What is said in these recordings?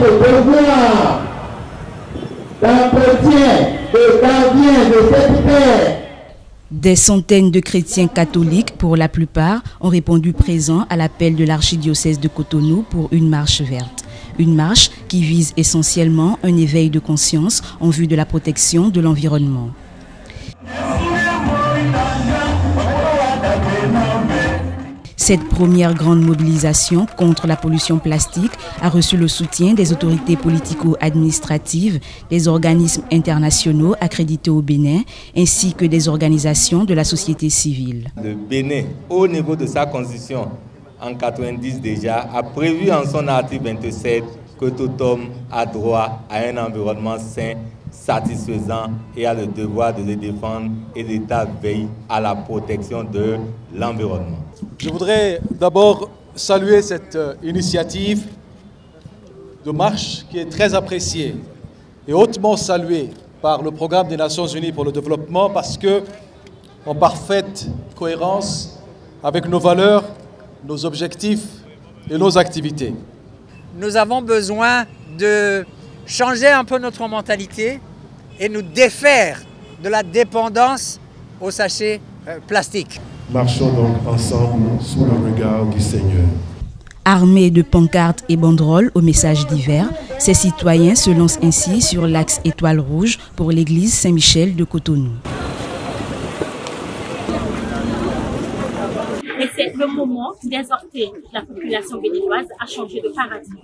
notre devoir d'entretien, de gardien de cette terre. Des centaines de chrétiens catholiques, pour la plupart, ont répondu présents à l'appel de l'archidiocèse de Cotonou pour une marche verte. Une marche qui vise essentiellement un éveil de conscience en vue de la protection de l'environnement. Cette première grande mobilisation contre la pollution plastique a reçu le soutien des autorités politico-administratives, des organismes internationaux accrédités au Bénin, ainsi que des organisations de la société civile. Le Bénin, au niveau de sa constitution, en 90 déjà, a prévu en son article 27 que tout homme a droit à un environnement sain, satisfaisant et a le devoir de le défendre, et l'État veille à la protection de l'environnement. Je voudrais d'abord saluer cette initiative de marche qui est très appréciée et hautement saluée par le Programme des Nations Unies pour le développement, parce que, en parfaite cohérence avec nos valeurs, nos objectifs et nos activités. Nous avons besoin de changer un peu notre mentalité et nous défaire de la dépendance aux sachets plastiques. Marchons donc ensemble sous le regard du Seigneur. Armés de pancartes et banderoles aux messages divers, ces citoyens se lancent ainsi sur l'axe Étoile Rouge pour l'église Saint-Michel de Cotonou. Et c'est le moment d'exhorter la population béninoise à changer de paradigme,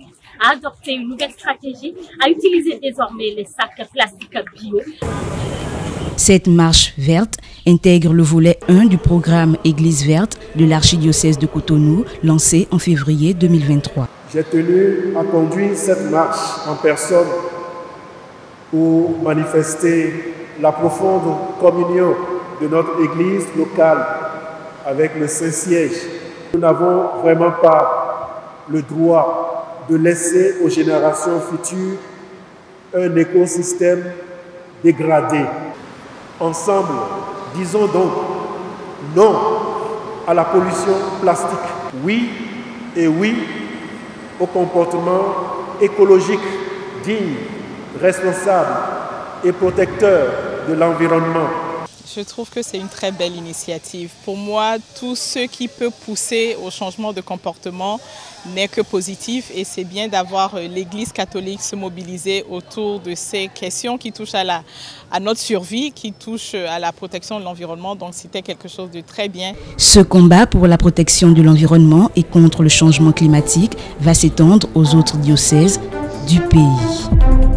à adopter une nouvelle stratégie, à utiliser désormais les sacs plastiques bio. Cette marche verte intègre le volet 1 du programme Église verte de l'archidiocèse de Cotonou, lancé en février 2023. J'ai tenu à conduire cette marche en personne pour manifester la profonde communion de notre Église locale avec le Saint-Siège. Nous n'avons vraiment pas le droit de laisser aux générations futures un écosystème dégradé. Ensemble, disons donc non à la pollution plastique. Oui et oui au comportement écologique, digne, responsable et protecteur de l'environnement. Je trouve que c'est une très belle initiative. Pour moi, tout ce qui peut pousser au changement de comportement n'est que positif, et c'est bien d'avoir l'Église catholique se mobiliser autour de ces questions qui touchent à notre survie, qui touchent à la protection de l'environnement. Donc c'était quelque chose de très bien. Ce combat pour la protection de l'environnement et contre le changement climatique va s'étendre aux autres diocèses du pays.